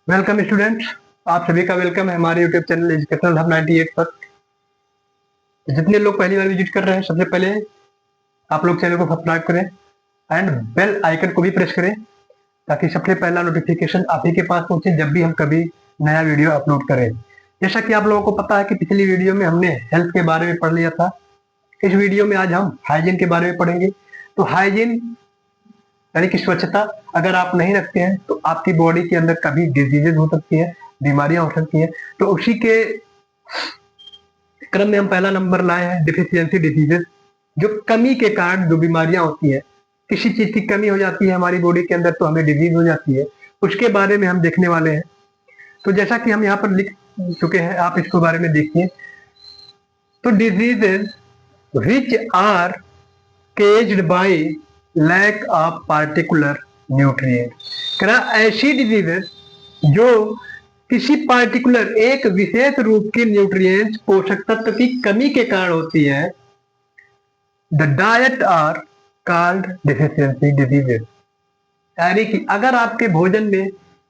Welcome students. आप सभी का वेलकम है हमारे यूट्यूब चैनल एजुकेशनल हब 98 पर। जितने लोग पहली बार विजिट कर रहे हैं, सबसे पहले आप लोग चैनल को सब्सक्राइब करें एंड बेल आइकन को भी प्रेस करें ताकि सबसे पहला नोटिफिकेशन आप ही के पास पहुंचे जब भी हम कभी नया वीडियो अपलोड करें। जैसा कि आप लोगों को पता है कि पिछली वीडियो में हमने हेल्थ के बारे में पढ़ लिया था। इस वीडियो में आज हम हाइजीन के बारे में पढ़ेंगे। तो हाइजीन यानी कि स्वच्छता अगर आप नहीं रखते हैं तो आपकी बॉडी के अंदर कभी डिजीजेज हो सकती है, बीमारियां हो सकती हैं। तो उसी के क्रम में हम पहला नंबर लाए हैं डिफिशियंसी डिजीजेस, जो कमी के कारण जो बीमारियां होती है। किसी चीज की कमी हो जाती है हमारी बॉडी के अंदर तो हमें डिजीज हो जाती है, उसके बारे में हम देखने वाले हैं। तो जैसा कि हम यहाँ पर लिख चुके हैं, आप इसके बारे में देखिए। तो diseases which are caused by lack of particular nutrient. ऐसी डिजीजेस जो किसी पार्टिकुलर एक विशेष रूप के न्यूट्रिएंट्स पोषक तत्व की कमी के कारण होती है। The diet are called deficiency diseases. यानी कि अगर आपके भोजन में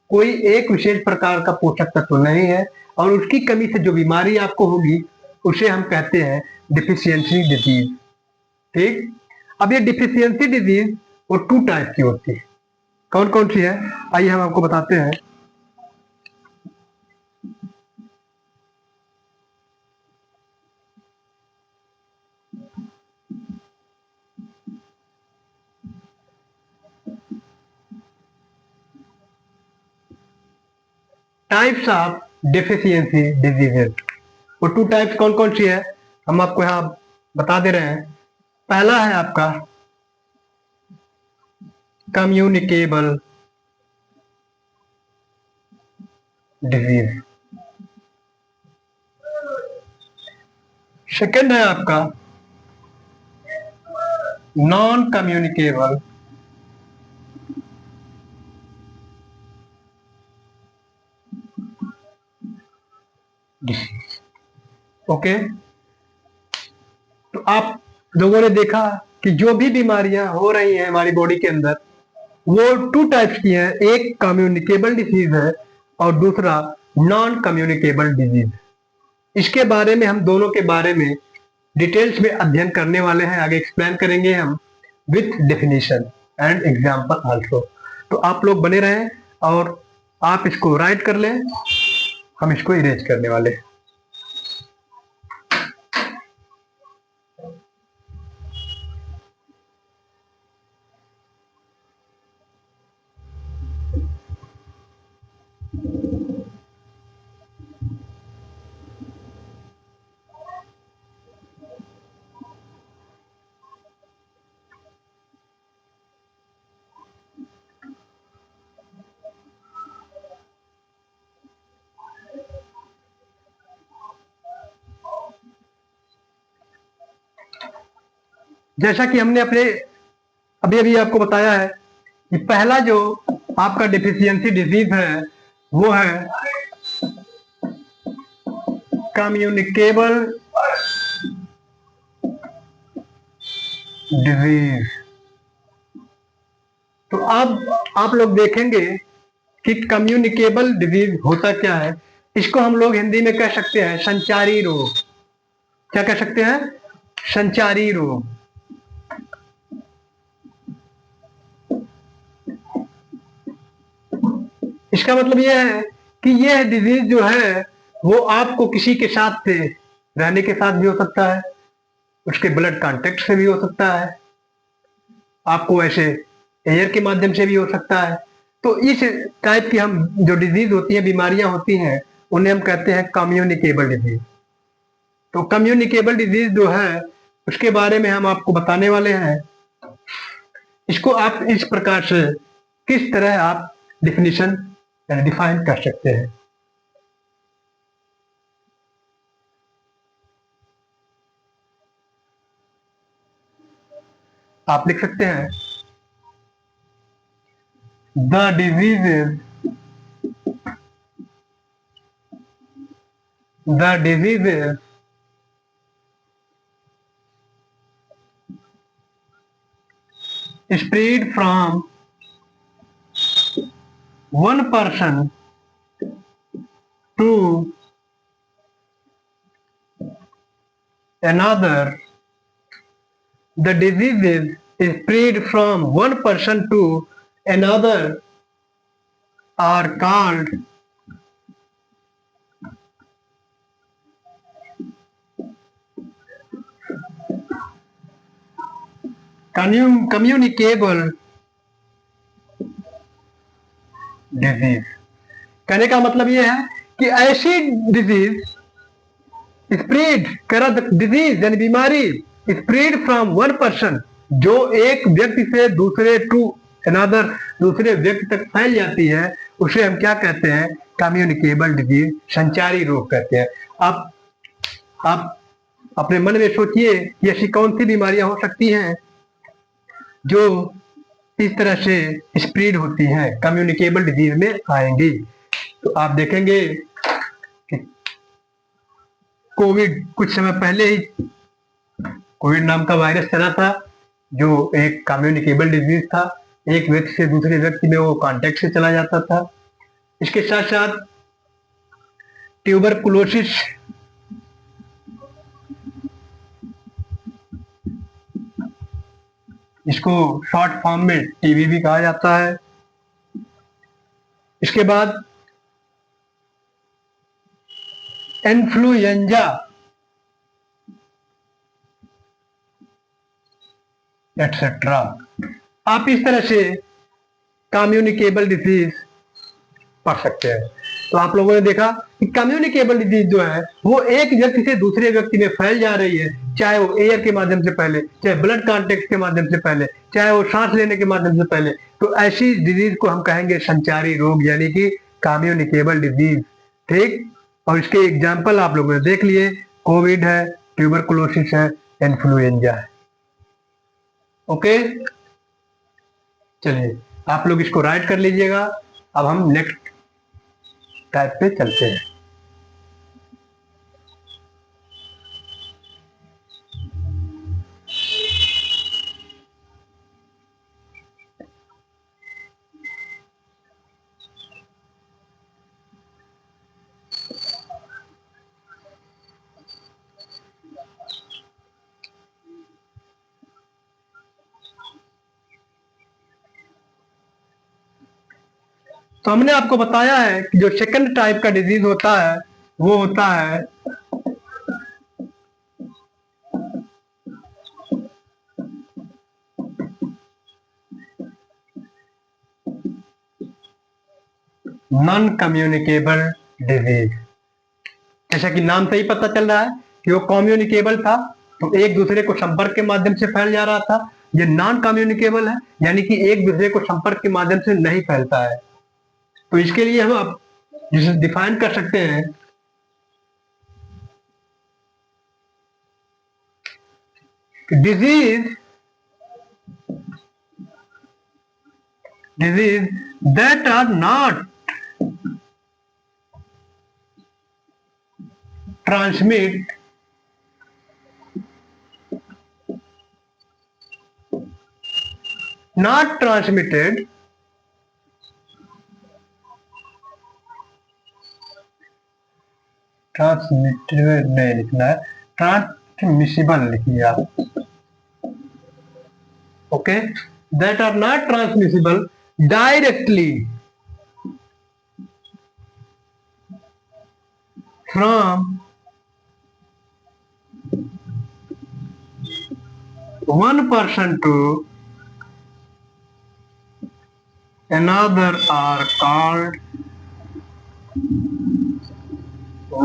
कोई एक विशेष प्रकार का पोषक तत्व नहीं है और उसकी कमी से जो बीमारी आपको होगी उसे हम कहते हैं डिफिशियंसी डिजीज। ठीक। अब ये डिफिशियंसी डिजीज वो टू टाइप की होती है। कौन कौन सी है, आइए हम आपको बताते हैं। Types of deficiency diseases. वो टू टाइप्स कौन कौन सी है हम आपको यहाँ बता दे रहे हैं। पहला है आपका कम्युनिकेबल डिजीज। सेकंड है आपका नॉन कम्युनिकेबल डिजीज। ओके। तो आप लोगों ने देखा कि जो भी बीमारियां हो रही हैं हमारी बॉडी के अंदर वो टू टाइप्स की हैं। एक कम्युनिकेबल डिजीज है और दूसरा नॉन कम्युनिकेबल डिजीज। इसके बारे में हम दोनों के बारे में डिटेल्स में अध्ययन करने वाले हैं, आगे एक्सप्लेन करेंगे हम with definition and example also. तो आप लोग बने रहें और आप इसको राइट कर लें, हम इसको इरेज करने वाले हैं। जैसा कि हमने अपने अभी अभी आपको बताया है कि पहला जो आपका डिफिशियंसी डिजीज है वो है कम्युनिकेबल डिजीज। तो अब आप लोग देखेंगे कि कम्युनिकेबल डिजीज होता क्या है। इसको हम लोग हिंदी में कह सकते हैं संचारी रोग। क्या कह सकते हैं? संचारी रोग। इसका मतलब यह है कि यह डिजीज जो है वो आपको किसी के साथ से रहने के साथ भी हो सकता है, उसके ब्लड कांटेक्ट से भी हो सकता है, आपको ऐसे एयर के माध्यम से भी हो सकता है। तो इस टाइप की हम जो डिजीज होती है, बीमारियां होती हैं, उन्हें हम कहते हैं कम्युनिकेबल डिजीज। तो कम्युनिकेबल डिजीज जो है उसके बारे में हम आपको बताने वाले हैं। इसको आप इस प्रकार से किस तरह आप डिफिनीशन डिफाइन कर सकते हैं। आप लिख सकते हैं the diseases the diseases spread from one person to another. The diseases spread from one person to another are called communicable disease. कहने का मतलब ये है कि ऐसी डिजीज स्प्रेड करा डिजीज यानी बीमारी स्प्रेड फ्रॉम वन पर्सन जो एक व्यक्ति से दूसरे टू अनदर दूसरे व्यक्ति तक फैल जाती है उसे हम क्या कहते हैं? कम्युनिकेबल डिजीज, संचारी रोग कहते हैं। आप अपने मन में सोचिए कि ऐसी कौन सी बीमारियां हो सकती हैं जो इस तरह से स्प्रेड होती हैं, कम्युनिकेबल डिजीज में आएंगी। तो आप देखेंगे कि कोविड कुछ समय पहले ही कोविड नाम का वायरस चला था जो एक कम्युनिकेबल डिजीज था, एक व्यक्ति से दूसरे व्यक्ति में वो कांटेक्ट से चला जाता था। इसके साथ साथ ट्यूबरकुलोसिस, इसको शॉर्ट फॉर्म में टीबी भी कहा जाता है। इसके बाद इन्फ्लुएंजा एटसेट्रा। आप इस तरह से कम्युनिकेबल डिजीज पढ़ सकते हैं। तो आप लोगों ने देखा कि कम्युनिकेबल डिजीज जो है वो एक व्यक्ति से दूसरे व्यक्ति में फैल जा रही है, चाहे वो एयर के माध्यम से पहले, चाहे ब्लड कॉन्टेक्ट के माध्यम से पहले, चाहे वो सांस लेने के माध्यम से पहले। तो ऐसी डिजीज को हम कहेंगे संचारी रोग यानी कि कम्युनिकेबल डिजीज। ठीक, और इसके एग्जाम्पल आप लोगों ने देख लिए, कोविड है, ट्यूबरकुलोसिस है, इन्फ्लुएंजा है। ओके, चलिए आप लोग इसको राइट कर लीजिएगा। अब हम नेक्स्ट टाइप पे चलते हैं। तो हमने आपको बताया है कि जो सेकंड टाइप का डिजीज होता है वो होता है नॉन कम्युनिकेबल डिजीज। जैसा कि नाम से ही पता चल रहा है कि वो कम्युनिकेबल था, तो एक दूसरे को संपर्क के माध्यम से फैल जा रहा था। ये नॉन कम्युनिकेबल है यानी कि एक दूसरे को संपर्क के माध्यम से नहीं फैलता है। तो इसके लिए हम अब जिसे डिफाइन कर सकते हैं disease that are not transmitted transmitted नहीं लिखना है, ट्रांसमिसिबल लिखिए आप। Okay, that are not transmissible directly from one person to another are called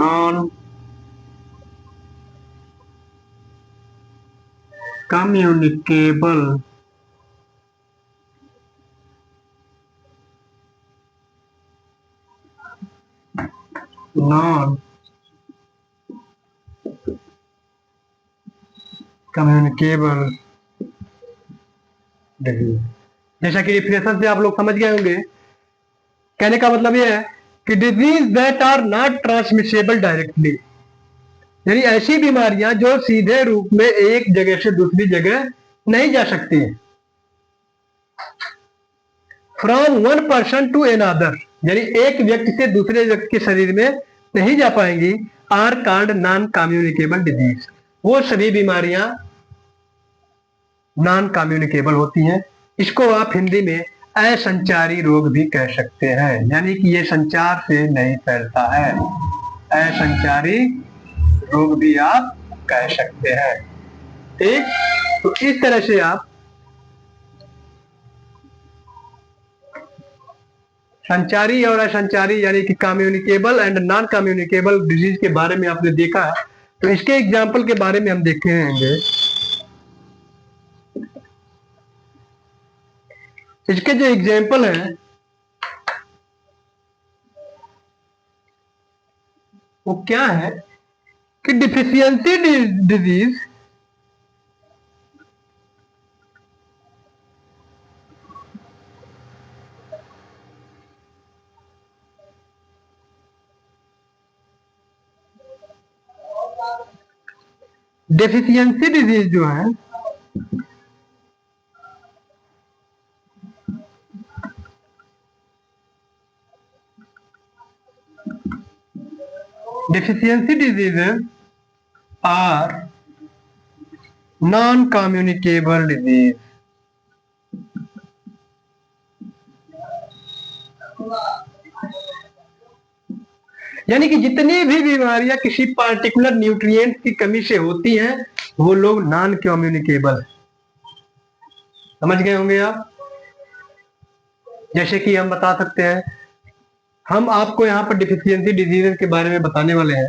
non-communicable disease. जैसा कि डिफिनेशन से आप लोग समझ गए होंगे, कहने का मतलब यह है कि disease that are not transmissible directly, यानी ऐसी बीमारियां जो सीधे रूप में एक जगह से दूसरी जगह नहीं जा सकती है। From one person to another, यानी एक व्यक्ति से दूसरे व्यक्ति के शरीर में नहीं जा पाएंगी are called non communicable disease. वो सभी बीमारियां नॉन कम्युनिकेबल होती हैं। इसको आप हिंदी में असंचारी रोग भी कह सकते हैं, यानी कि ये संचार से नहीं फैलता है। असंचारी रोग भी आप कह सकते हैं। ठीक, तो इस तरह से आप संचारी और असंचारी यानी कि communicable and non communicable disease के बारे में आपने देखा है। तो इसके एग्जाम्पल के बारे में हम देखेंगे। इसके जो एग्जाम्पल हैं वो क्या है कि डिफिशियंसी डिजीज, डेफिशिएंसी डिजीज जो है deficiency diseases are non-communicable disease। यानी कि जितनी भी बीमारियां किसी पार्टिकुलर न्यूट्रिएंट की कमी से होती हैं वो लोग नॉन कम्युनिकेबल, समझ गए होंगे आप। जैसे कि हम बता सकते हैं, हम आपको यहाँ पर डिफिशियंसी डिजीजेस के बारे में बताने वाले हैं।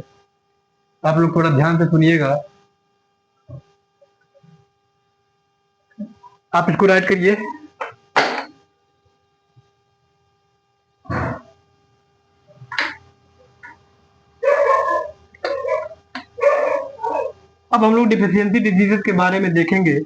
आप लोग थोड़ा ध्यान से सुनिएगा। आप इसको राइट करिए। अब हम लोग डिफिशियंसी डिजीजेस के बारे में देखेंगे।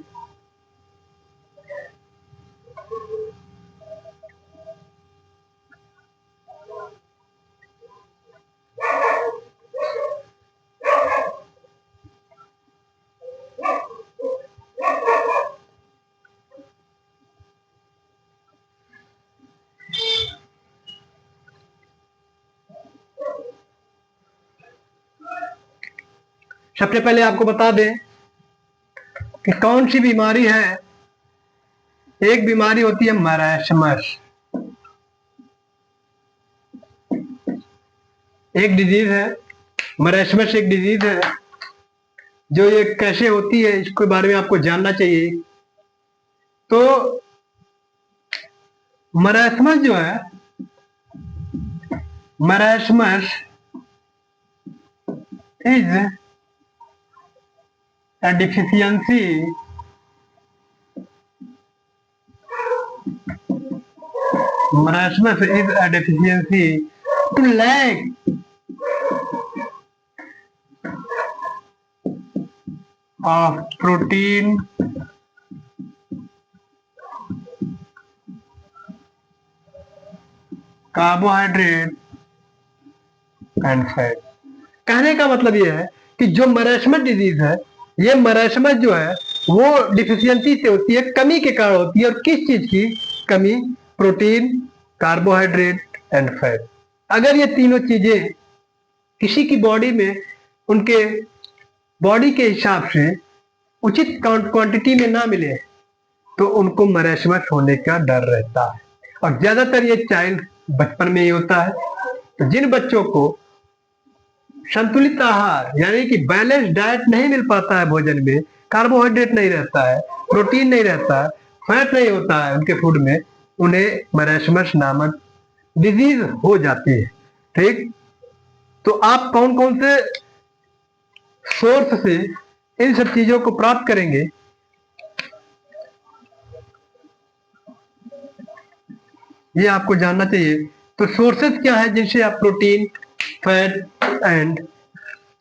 सबसे पहले आपको बता दें कि कौन सी बीमारी है। एक बीमारी होती है मरासमस, एक डिजीज है मरासमस, एक डिजीज है। जो ये कैसे होती है इसके बारे में आपको जानना चाहिए। तो मरासमस जो है, marasmus is a deficiency marasmus is a deficiency to lack of protein, carbohydrate and fat. कहने का मतलब यह है कि जो मरासमस डिजीज है, ये मरासमस जो है वो डिफिशियंसी से होती है, कमी के कारण होती है। और किस चीज की कमी? Protein, carbohydrate and fat. अगर ये तीनों चीजें किसी की बॉडी में उनके बॉडी के हिसाब से उचित क्वांटिटी में ना मिले तो उनको मरासमस होने का डर रहता है। और ज्यादातर ये चाइल्ड बचपन में ही होता है। तो जिन बच्चों को संतुलित आहार यानी कि बैलेंस डाइट नहीं मिल पाता है, भोजन में कार्बोहाइड्रेट नहीं रहता है, प्रोटीन नहीं रहता है, फैट नहीं होता है उनके फूड में, उन्हें मरासमस नामक डिजीज हो जाती है। ठीक, तो आप कौन कौन से सोर्स से इन सब चीजों को प्राप्त करेंगे, ये आपको जानना चाहिए। तो सोर्सेज क्या है जिनसे आप प्रोटीन, फैट एंड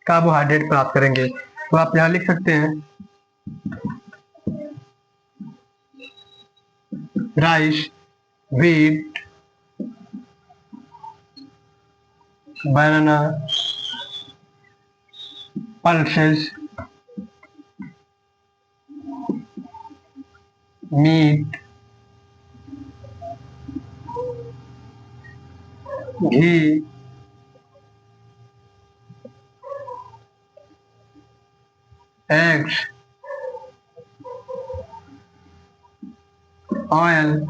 कार्बोहाइड्रेट प्राप्त करेंगे? तो आप यहां लिख सकते हैं राइस, व्हीट, बनाना, पल्सेस, मीट, घी, एग्स, ऑयल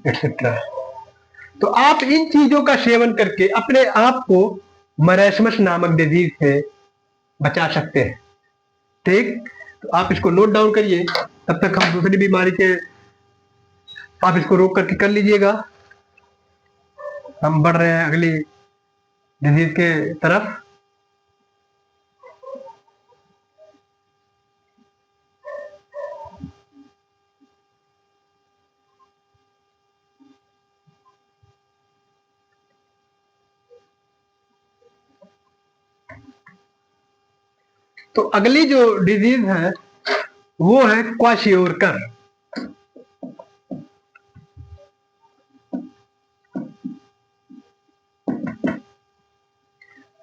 एक्सेट्रा। तो आप इन चीजों का सेवन करके अपने आप को मरासमस नामक डिजीज से बचा सकते हैं। ठीक, तो आप इसको नोट डाउन करिए, तब तक हम दूसरी बीमारी के आप इसको रोक करके कर लीजिएगा। हम बढ़ रहे हैं अगली डिजीज के तरफ। तो अगली जो डिजीज है वो है क्वाशियोरकर।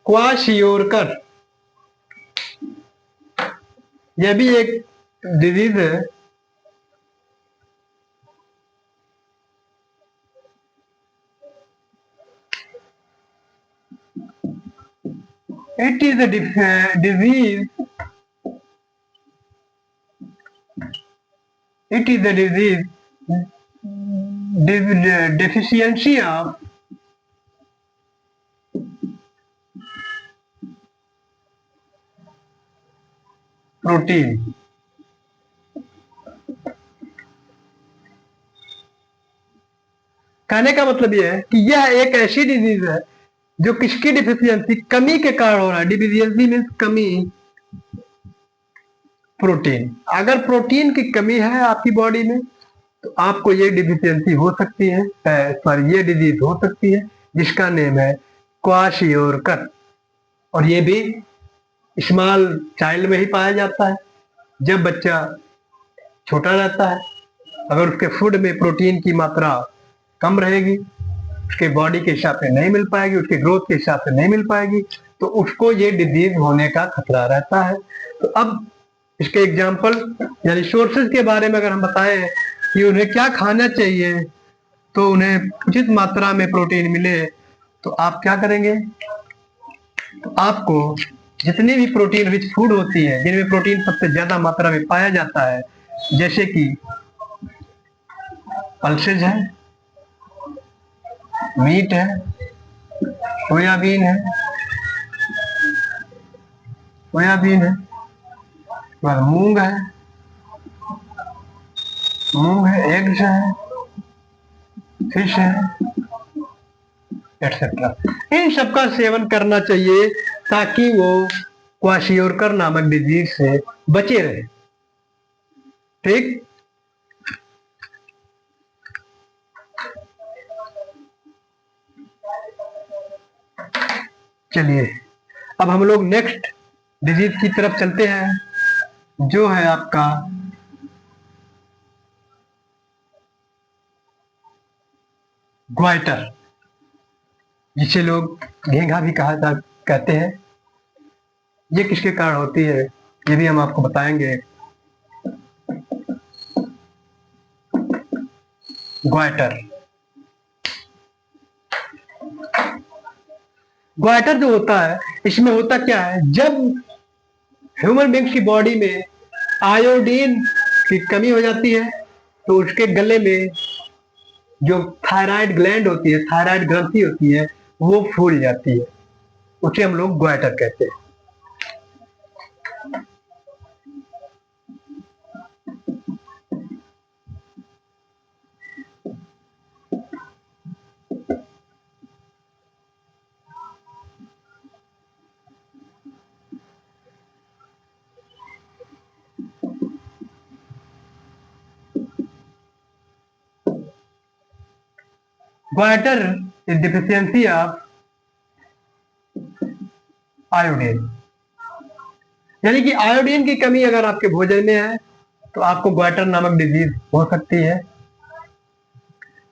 क्वाशियोरकर यह भी एक डिजीज है। It is a disease. It is a disease deficiency of protein. कहने का मतलब यह है कि यह एक ऐसी डिजीज है जो किसकी डिफिशियंसी, कमी के कारण हो रहा है। डिफिशियंसी मीन्स कमी, प्रोटीन। अगर प्रोटीन की कमी है आपकी बॉडी में तो आपको ये डिफिशियंसी हो सकती है, सॉरी ये डिजीज हो सकती है, जिसका नेम है क्वाशियोरकर। और ये भी स्मॉल चाइल्ड में ही पाया जाता है। जब बच्चा छोटा रहता है, अगर उसके फूड में प्रोटीन की मात्रा कम रहेगी, उसके बॉडी के हिसाब से नहीं मिल पाएगी, उसके ग्रोथ के हिसाब से नहीं मिल पाएगी, तो उसको ये डिजीज होने का खतरा रहता है। तो अब इसके एग्जाम्पल यानी सोर्सेज के बारे में अगर हम बताएं कि उन्हें क्या खाना चाहिए तो उन्हें उचित मात्रा में प्रोटीन मिले, तो आप क्या करेंगे? तो आपको जितनी भी प्रोटीन रिच फूड होती है, जिनमें प्रोटीन सबसे ज्यादा मात्रा में पाया जाता है, जैसे कि पल्सेज है, मीट है, सोयाबीन है, मूंग है, एग्स है, फिश है, एटसेट्रा। इन सबका सेवन करना चाहिए ताकि वो क्वाशियोरकर नामक डिजीज से बचे रहे। ठीक, चलिए अब हम लोग नेक्स्ट डिजीज की तरफ चलते हैं, जो है आपका ग्वाइटर, जिसे लोग घेंघा भी कहते हैं। ये किसके कारण होती है ये भी हम आपको बताएंगे। ग्वाइटर जो होता है, इसमें होता क्या है, जब ह्यूमन बींग्स की बॉडी में आयोडीन की कमी हो जाती है तो उसके गले में जो थायराइड ग्लैंड होती है, थायराइड ग्रंथि होती है, वो फूल जाती है। उसे हम लोग ग्वाइटर कहते हैं। Goitre is deficiency of iodine, यानी कि आयोडीन की कमी अगर आपके भोजन में है तो आपको ग्वाइटर नामक डिजीज हो सकती है।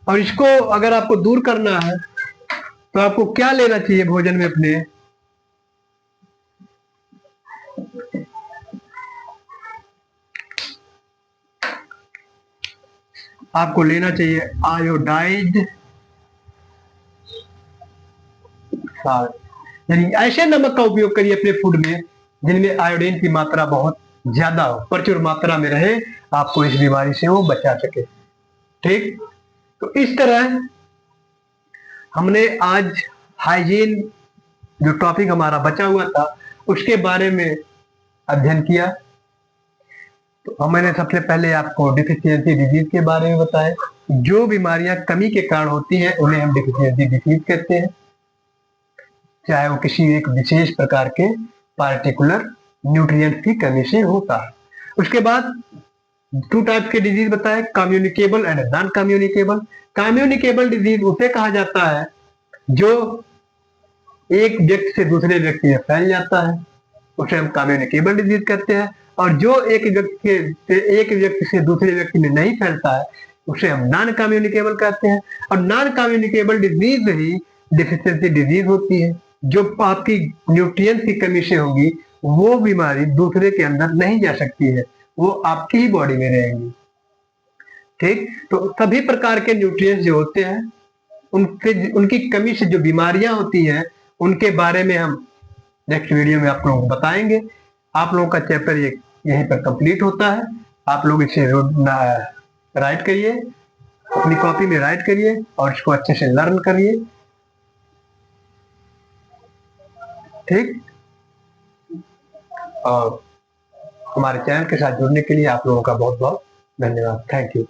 और इसको अगर आपको दूर करना है तो आपको क्या लेना चाहिए भोजन में अपने? आपको लेना चाहिए आयोडाइज्ड साल्ट, यानी ऐसे नमक का उपयोग करिए अपने फूड में जिनमें आयोडीन की मात्रा बहुत ज्यादा हो, प्रचुर मात्रा में रहे, आपको इस बीमारी से वो बचा सके। ठीक, तो इस तरह हमने आज हाइजीन जो टॉपिक हमारा बचा हुआ था उसके बारे में अध्ययन किया। तो मैंने सबसे पहले आपको डिफिशियंसी डिजीज के बारे में बताया। जो बीमारियां कमी के कारण होती हैं उन्हें हम डिफिशियंसी डिजीज कहते हैं, चाहे वो किसी एक विशेष प्रकार के पार्टिकुलर न्यूट्रिएंट की कमी से होता है। उसके बाद टू टाइप्स के डिजीज बताए, communicable and non communicable. Communicable disease उसे कहा जाता है जो एक व्यक्ति से दूसरे व्यक्ति में फैल जाता है, उसे हम कम्युनिकेबल डिजीज कहते हैं। और जो एक व्यक्ति से दूसरे व्यक्ति में नहीं फैलता है उसे हम नॉन कम्युनिकेबल कहते हैं। और नॉन कम्युनिकेबल डिजीज ही डिफिशियंसी डिजीज होती है, जो आपकी न्यूट्रिएंट्स की कमी से होगी, वो बीमारी दूसरे के अंदर नहीं जा सकती है, वो आपकी ही बॉडी में रहेगी। ठीक, तो सभी प्रकार के न्यूट्रिएंट्स जो होते हैं उनके उनकी कमी से जो बीमारियां होती हैं उनके बारे में हम नेक्स्ट वीडियो में आप लोगों को बताएंगे। आप लोगों का चैप्टर ये यहीं पर कंप्लीट होता है। आप लोग इसे राइट करिए, अपनी कॉपी में राइट करिए और इसको अच्छे से लर्न करिए। ठीक, और हमारे चैनल के साथ जुड़ने के लिए आप लोगों का बहुत बहुत धन्यवाद। Thank you.